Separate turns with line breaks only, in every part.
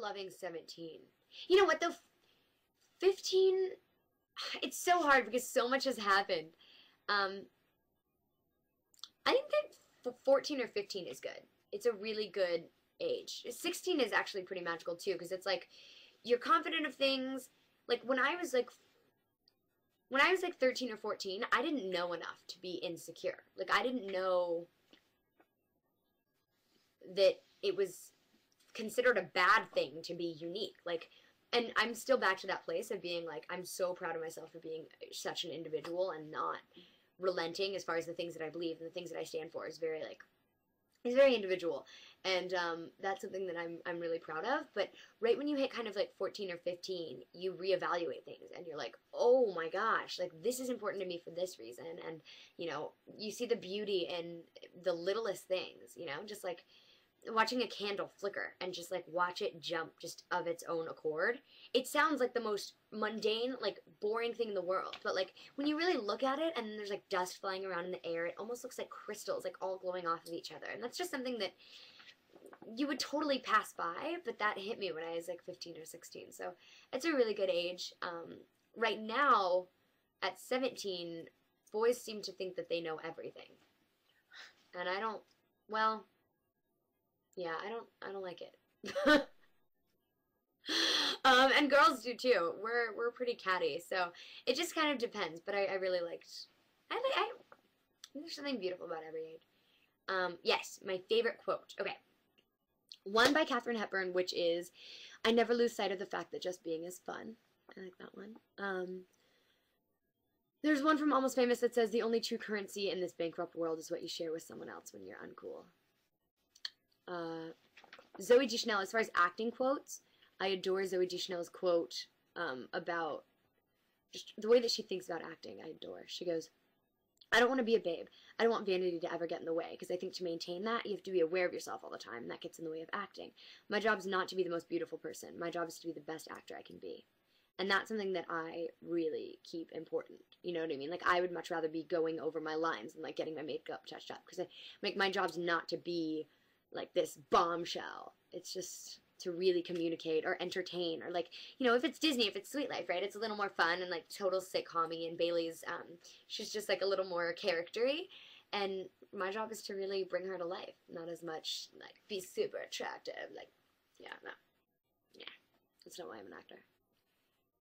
loving 17. You know what, though? 15, it's so hard because so much has happened. I think that 14 or 15 is good. It's a really good age. 16 is actually pretty magical too, because it's like you're confident of things. Like when I was like 13 or 14, I didn't know enough to be insecure. Like I didn't know that it was considered a bad thing to be unique. Like, and I'm still back to that place of being like, I'm so proud of myself for being such an individual and not relenting as far as the things that I believe and the things that I stand for is very like, it's very individual, and that's something that I'm really proud of. But right when you hit kind of like 14 or 15, you reevaluate things, and you're like, oh my gosh, like this is important to me for this reason, and you know, you see the beauty in the littlest things, you know, just like watching a candle flicker and just like watch it jump just of its own accord. It sounds like the most mundane, like boring thing in the world, but like when you really look at it and there's like dust flying around in the air, it almost looks like crystals like all glowing off of each other. And that's just something that you would totally pass by, but that hit me when I was like 15 or 16. So it's a really good age. Right now at 17, boys seem to think that they know everything. And I don't, well, yeah, I don't like it. And girls do too. We're pretty catty, so it just kind of depends. But I really liked. There's something beautiful about every age. Yes, my favorite quote. Okay, one by Katharine Hepburn, which is, "I never lose sight of the fact that just being is fun." I like that one. There's one from Almost Famous that says, "The only true currency in this bankrupt world is what you share with someone else when you're uncool." Zooey Deschanel, as far as acting quotes, I adore Zooey Deschanel's quote about just the way that she thinks about acting. I adore. She goes, "I don't want to be a babe. I don't want vanity to ever get in the way, because I think to maintain that, you have to be aware of yourself all the time, and that gets in the way of acting. My job's not to be the most beautiful person. My job is to be the best actor I can be." And that's something that I really keep important. You know what I mean? Like, I would much rather be going over my lines than, like, getting my makeup touched up. Because my job's not to be, like, this bombshell. It's just to really communicate or entertain. Or, like, you know, if it's Disney, if it's Sweet Life, right? It's a little more fun and, like, total sitcom-y. And Bailey's, she's just, like, a little more character-y. And my job is to really bring her to life. Not as much, like, be super attractive. Like, yeah, no. Yeah. That's not why I'm an actor.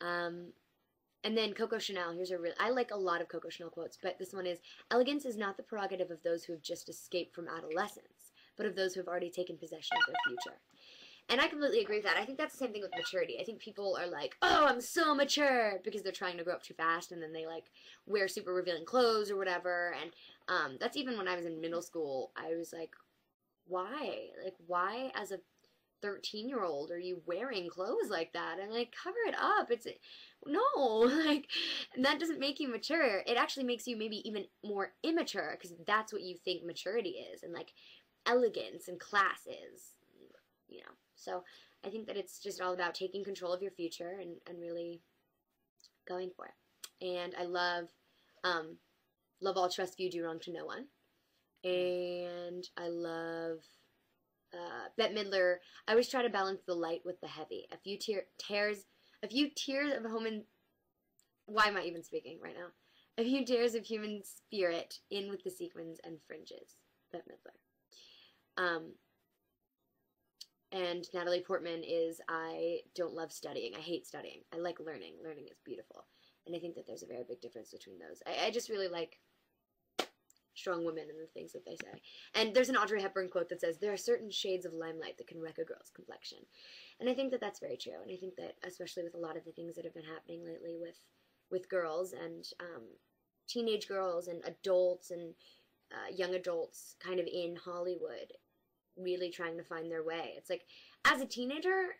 And then Coco Chanel, here's a real, I like a lot of Coco Chanel quotes, but this one is, "Elegance is not the prerogative of those who have just escaped from adolescence, but of those who have already taken possession of their future." And I completely agree with that. I think that's the same thing with maturity. I think people are like, "Oh, I'm so mature," because they're trying to grow up too fast, and then they, like, wear super revealing clothes or whatever, and that's even when I was in middle school. I was like, why? Like, why as a 13-year-old are you wearing clothes like that? And like, cover it up. It's no, like, that doesn't make you mature. It actually makes you maybe even more immature, because that's what you think maturity is, and like elegance and class is, you know. So I think that it's just all about taking control of your future and really going for it. And I love all trust few, do wrong to no one. And I love Bette Midler. "I always try to balance the light with the heavy. A few tears of human." Why am I even speaking right now? "A few tears of human spirit in with the sequins and fringes." Bette Midler. And Natalie Portman is, "I don't love studying. I hate studying. I like learning. Learning is beautiful." And I think that there's a very big difference between those. I just really like strong women and the things that they say. And there's an Audrey Hepburn quote that says, "There are certain shades of limelight that can wreck a girl's complexion." And I think that that's very true. And I think that especially with a lot of the things that have been happening lately with girls and teenage girls and adults and young adults kind of in Hollywood really trying to find their way. It's like, as a teenager,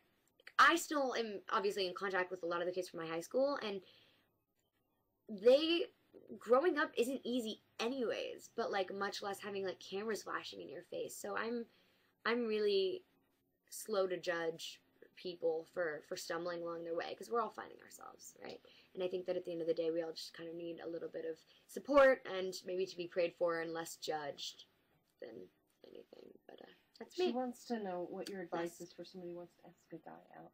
I still am obviously in contact with a lot of the kids from my high school, and growing up isn't easy anyways, but like much less having like cameras flashing in your face. So I'm really slow to judge people for stumbling along their way, because we're all finding ourselves, right? And I think that at the end of the day, we all just kind of need a little bit of support and maybe to be prayed for and less judged than anything. But That's me.
She wants to know what your advice is for somebody who wants to ask a guy out.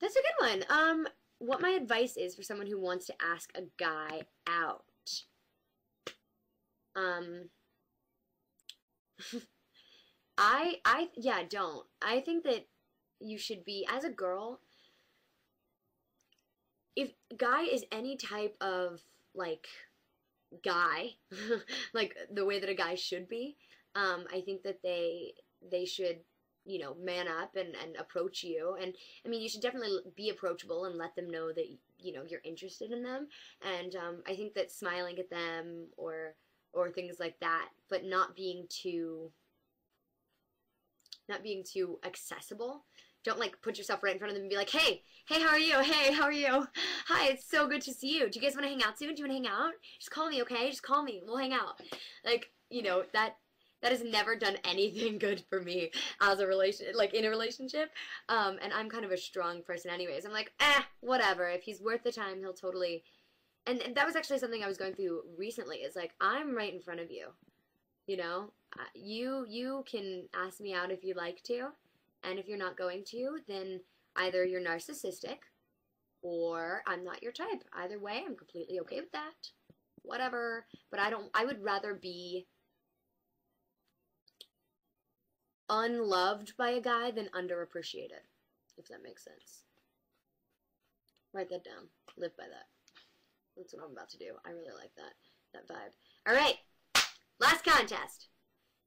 That's a good one. What my advice is for someone who wants to ask a guy out. Don't. I think that you should be, as a girl, if guy is any type of, like, guy, like the way that a guy should be, I think that they should, you know, man up and approach you. And I mean, you should definitely be approachable and let them know that, you know, you're interested in them. And I think that smiling at them or things like that, but not being too accessible. Don't, like, put yourself right in front of them and be like, hey, how are you? Hey, how are you? Hi, it's so good to see you. Do you guys want to hang out soon? Do you want to hang out? Just call me, okay? Just call me. We'll hang out. Like, you know, that has never done anything good for me as a in a relationship. And I'm kind of a strong person anyways. I'm like, whatever. If he's worth the time, he'll totally... And that was actually something I was going through recently. Is like, I'm right in front of you. You know? You can ask me out if you'd like to. And if you're not going to, then either you're narcissistic or I'm not your type. Either way, I'm completely okay with that. Whatever. But I would rather be unloved by a guy than underappreciated, if that makes sense. Write that down. Live by that. That's what I'm about to do. I really like that vibe. All right. Last contest.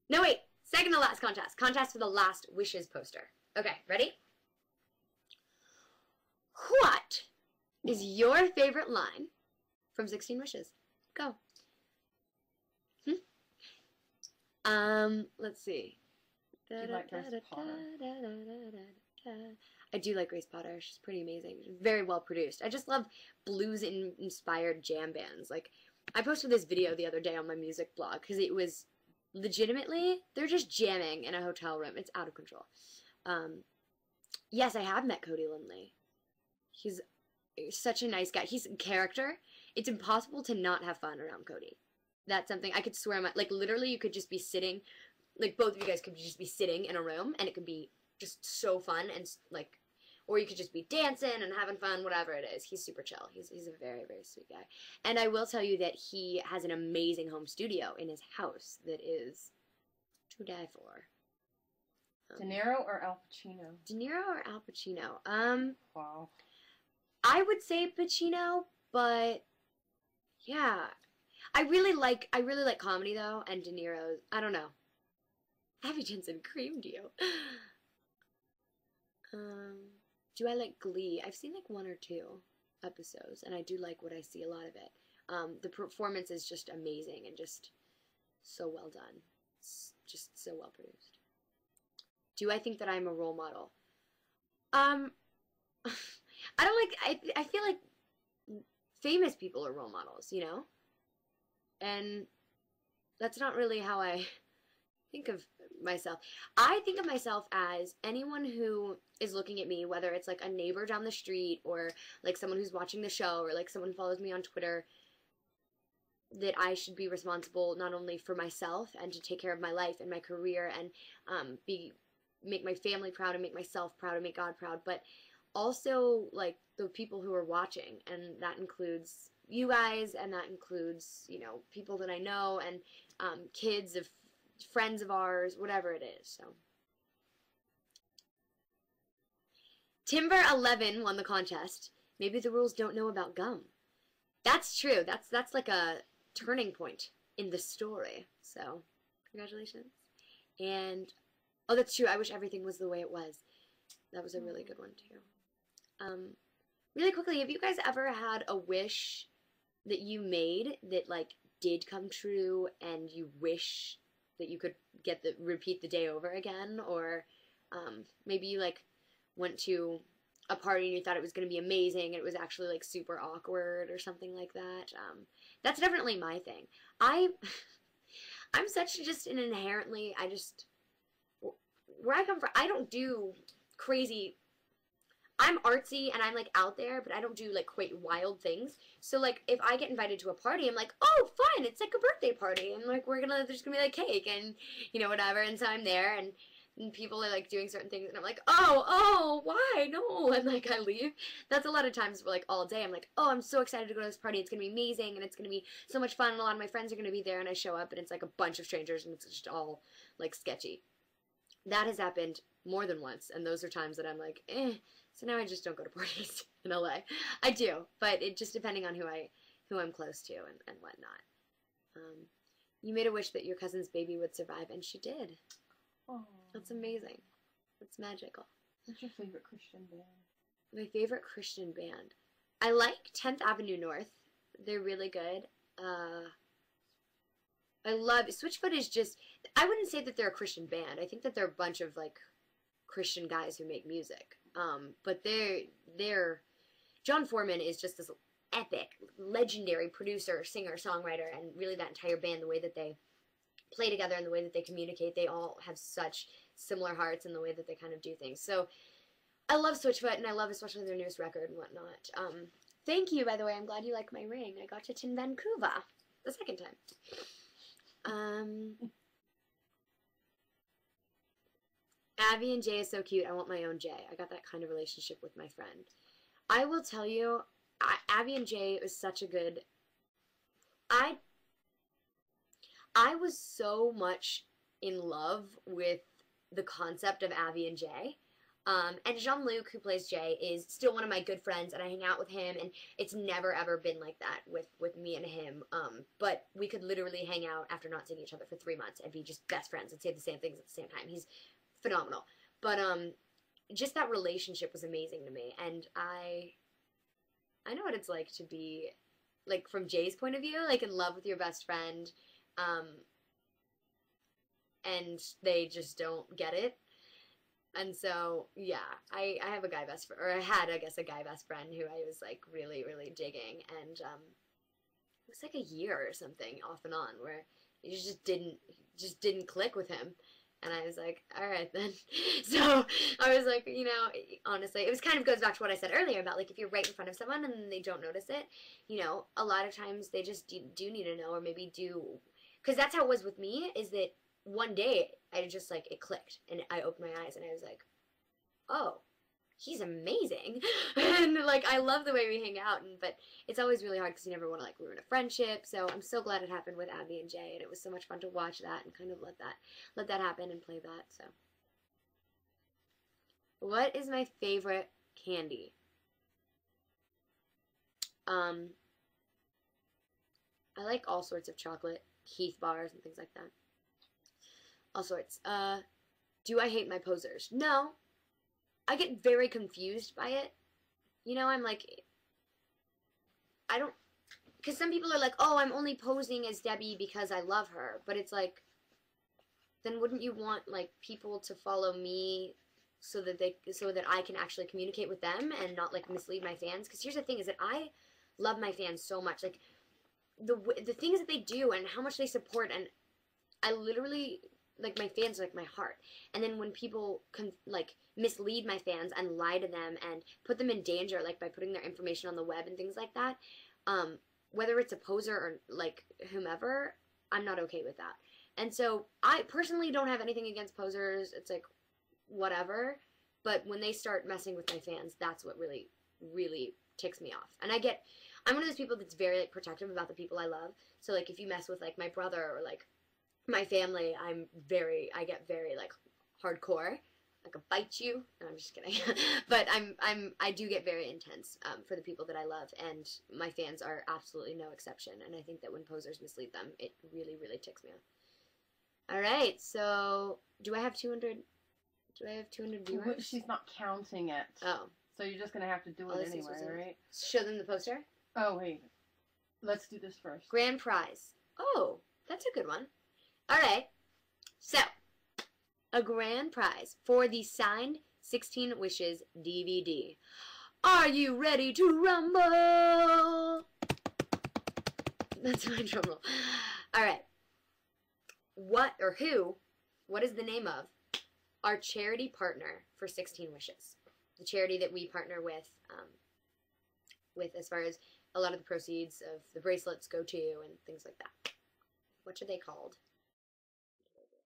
No, wait. Second to last contest. Contest for the last wishes poster. Okay, ready? What is your favorite line from 16 Wishes? Go. Let's see.
Do you like Grace Potter?
I do like Grace Potter. She's pretty amazing. Very well produced. I just love blues-inspired jam bands. Like, I posted this video the other day on my music blog because it was legitimately, they're just jamming in a hotel room. It's out of control. Yes, I have met Cody Lindley. He's such a nice guy. He's a character. It's impossible to not have fun around Cody. That's something I could swear like, literally, you could just be sitting, like, both of you guys could just be sitting in a room, and it could be just so fun, and, like, or you could just be dancing and having fun, whatever it is. He's super chill. He's a very, very sweet guy. And I will tell you that he has an amazing home studio in his house that is to die for.
De Niro or Al Pacino?
De Niro or Al Pacino?
Wow.
I would say Pacino, but yeah. I really like comedy though, and De Niro's, I don't know. Abby Jensen creamed you. Do I like Glee? I've seen like 1 or 2 episodes, and I do like what I see, a lot of it. The performance is just amazing and just so well done. It's just so well produced. Do I think that I'm a role model? I don't like, I feel like famous people are role models, you know? And that's not really how I think of myself. I think of myself as anyone who is looking at me, whether it's like a neighbor down the street or like someone who's watching the show or like someone who follows me on Twitter, that I should be responsible not only for myself and to take care of my life and my career and make my family proud and make myself proud and make God proud, but also like the people who are watching, and that includes you guys, and that includes, you know, people that I know, and kids of friends of ours, whatever it is. So Timber11 won the contest. Maybe the rules don't know about gum. That's true. That's like a turning point in the story. So congratulations. And oh, that's true. I wish everything was the way it was. That was a really good one too. Really quickly, have you guys ever had a wish that you made that like did come true, and you wish that you could repeat the day over again? Or maybe you like went to a party and you thought it was going to be amazing and it was actually like super awkward or something like that. That's definitely my thing. I'm such just an inherently, where I come from, I don't do crazy, I'm artsy and I'm like out there, but I don't do like quite wild things. So like if I get invited to a party, I'm like, oh, fun, it's like a birthday party, and like there's gonna be like cake and whatever, and so I'm there and people are like doing certain things, and I'm like, oh, why, no, and like I leave. That's a lot of times for like all day. I'm like, oh, I'm so excited to go to this party. It's gonna be amazing, and it's gonna be so much fun, and a lot of my friends are gonna be there, and I show up and it's like a bunch of strangers and it's just all like sketchy. That has happened more than once, and those are times that I'm like, so now I just don't go to parties in LA. I do, but it just depending on who I'm close to and whatnot. You made a wish that your cousin's baby would survive, and she did.
Oh,
that's amazing. That's magical.
What's your favorite Christian band?
My favorite Christian band. I like 10th Avenue North. They're really good. I love Switchfoot is just. I wouldn't say that they're a Christian band. I think that they're a bunch of like Christian guys who make music. But they're John Foreman is just this epic, legendary producer, singer, songwriter, and really that entire band, the way that they play together and the way that they communicate, they all have such similar hearts in the way that they kind of do things. So I love Switchfoot, and I love especially their newest record and whatnot. Thank you, by the way. I'm glad you like my ring. I got it in Vancouver the second time. Abby and Jay is so cute. I want my own Jay. I got that kind of relationship with my friend. I will tell you, Abby and Jay was such a good... I was so much in love with the concept of Abby and Jay. And Jean-Luc, who plays Jay, is still one of my good friends, and I hang out with him, and it's never ever been like that with me and him. But we could literally hang out after not seeing each other for 3 months and be just best friends and say the same things at the same time. He's phenomenal. But just that relationship was amazing to me, and I know what it's like to be, like, from Jay's point of view, like, in love with your best friend, and they just don't get it. And so, yeah, I have a guy best friend, or I had, I guess, a guy best friend who I was, like, really, really digging, and it was, like, a year or something, off and on, where it just didn't click with him, and I was like, all right, then. So, I was like, honestly, it was kind of goes back to what I said earlier about, like, if you're right in front of someone and they don't notice it, a lot of times they just do need to know, or maybe do, because that's how it was with me, is that one day, I just, like, it clicked, and I opened my eyes, and I was like, oh, he's amazing, and, like, I love the way we hang out, but it's always really hard, because you never want to, like, ruin a friendship, so I'm so glad it happened with Abby and Jay, and it was so much fun to watch that, and kind of let that happen, and play that, so. What is my favorite candy? I like all sorts of chocolate, Keith bars, and things like that. All sorts. Do I hate my posers? No. I get very confused by it. I'm like, I don't, because some people are like, oh, I'm only posing as Debbie because I love her. But it's like, then wouldn't you want, like, people to follow me so that I can actually communicate with them and not, like, mislead my fans? Because here's the thing, is that I love my fans so much. Like, the things that they do and how much they support, and I literally... like, my fans are like my heart. And then when people like mislead my fans and lie to them and put them in danger, like by putting their information on the web and things like that, whether it's a poser or like whomever, I'm not okay with that. And so I personally don't have anything against posers. It's like whatever. But when they start messing with my fans, that's what really, really ticks me off. And I'm one of those people that's very, like, protective about the people I love. So, like, if you mess with, like, my brother or, like, my family, I get very, like, hardcore. I could bite you. No, I'm just kidding. But I do get very intense for the people that I love, and my fans are absolutely no exception. And I think that when posers mislead them, it really, really ticks me off. All right, so do I have 200 viewers?
Well, she's not counting it.
Oh.
So you're just going to have to do it anyway, right?
Show them the poster?
Oh, wait. Let's do this first.
Grand prize. Oh, that's a good one. All right, so a grand prize for the signed 16 Wishes DVD. Are you ready to rumble? That's my drum roll. All right, what is the name of our charity partner for 16 Wishes? the charity that we partner with as far as a lot of the proceeds of the bracelets go to and things like that. What are they called?